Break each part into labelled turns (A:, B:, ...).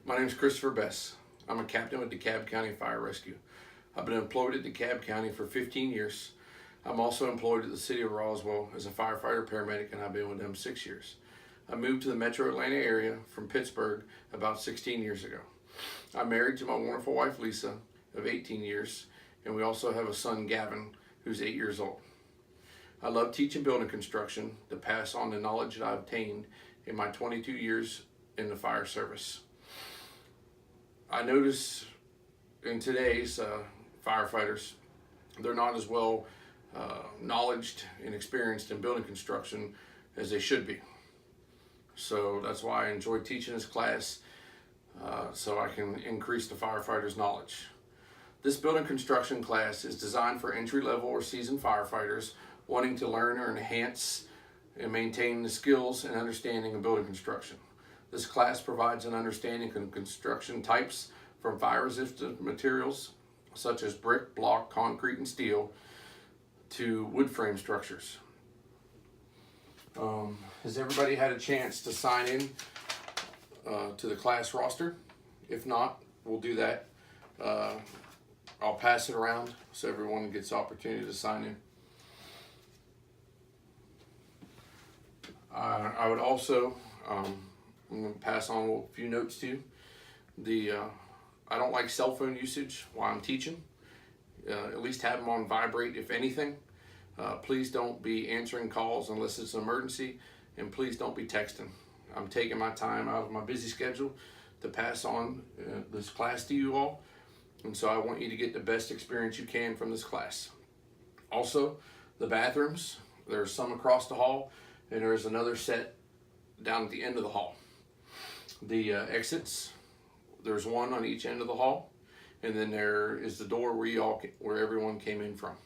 A: My name is Christopher Bess. I'm a captain with DeKalb County Fire Rescue. I've been employed at DeKalb County for 15 years. I'm also employed at the City of Roswell as a firefighter paramedic, and I've been with them 6 years. I moved to the metro Atlanta area from Pittsburgh about 16 years ago. I'm married to my wonderful wife Lisa of 18 years, and we also have a son Gavin who's 8 years old. I love teaching building construction to pass on the knowledge that I've obtained in my 22 years in the fire service. I notice in today's firefighters, they're not as well knowledged and experienced in building construction as they should be. So that's why I enjoy teaching this class, so I can increase the firefighters' knowledge. This building construction class is designed for entry-level or seasoned firefighters wanting to learn or enhance and maintain the skills and understanding of building construction. This class provides an understanding of construction types from fire-resistant materials such as brick, block, concrete, and steel to wood frame structures. Has everybody had a chance to sign in to the class roster? If not, we'll do that. I'll pass it around so everyone gets the opportunity to sign in. I would also, I'm going to pass on a few notes to you. I don't like cell phone usage while I'm teaching. At least have them on vibrate if anything. Please don't be answering calls unless it's an emergency, and please don't be texting. I'm taking my time out of my busy schedule to pass on this class to you all, and so I want you to get the best experience you can from this class. Also, the bathrooms, there's some across the hall, and there's another set down at the end of the hall. The exits, there's one on each end of the hall, and then there is the door where everyone came in from.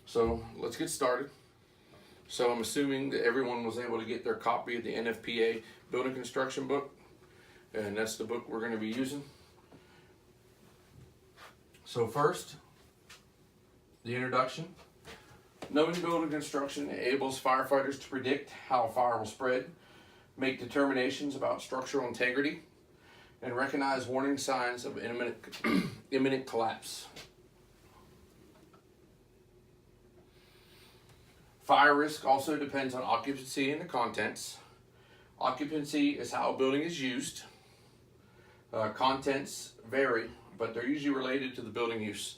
A: So let's get started. So I'm assuming that everyone was able to get their copy of the NFPA building construction book, and that's the book we're going to be using. So first, the introduction. Knowing building construction enables firefighters to predict how a fire will spread, make determinations about structural integrity, and recognize warning signs of imminent collapse. Fire risk also depends on occupancy and the contents. Occupancy is how a building is used. Contents vary, but they're usually related to the building use.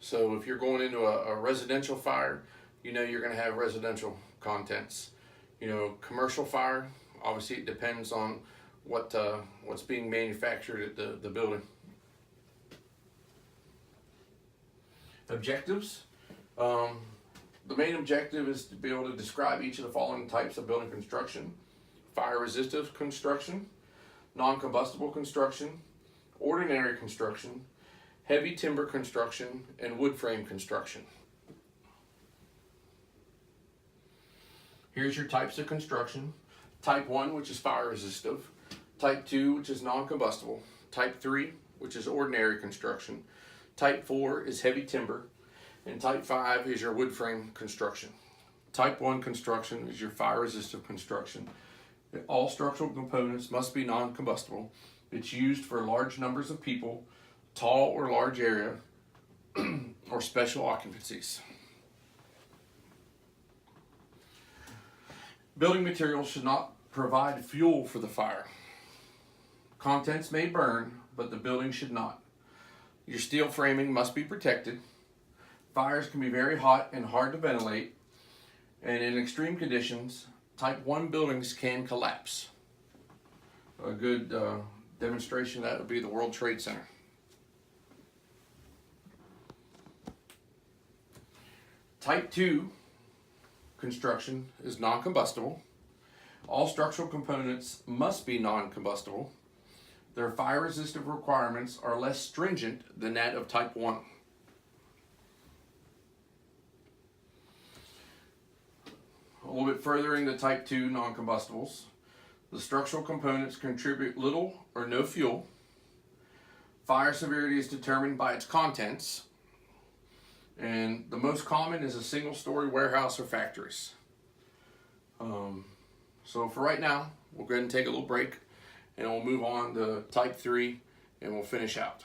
A: So if you're going into a residential fire, you know you're going to have residential contents. You know, commercial fire, obviously it depends on what's being manufactured at the building. Objectives. The main objective is to be able to describe each of the following types of building construction: fire resistive construction, non-combustible construction, ordinary construction, heavy timber construction, and wood frame construction. Here's your types of construction. Type 1, which is fire resistive. Type 2, which is non-combustible. Type 3, which is ordinary construction. Type 4 is heavy timber. And type 5 is your wood frame construction. Type 1 construction is your fire resistive construction. All structural components must be non-combustible. It's used for large numbers of people, tall or large area, or special occupancies. Building materials should not provide fuel for the fire. Contents may burn, but the building should not. Your steel framing must be protected. Fires can be very hot and hard to ventilate, and in extreme conditions, type 1 buildings can collapse. A good demonstration of that would be the World Trade Center. Type 2 construction is non-combustible. All structural components must be non-combustible. Their fire resistive requirements are less stringent than that of type 1. A little bit further into type 2 non-combustibles. The structural components contribute little or no fuel. Fire severity is determined by its contents. And the most common is a single-story warehouse or factories. So for right now, we'll go ahead and take a little break, and we'll move on to type 3 and we'll finish out.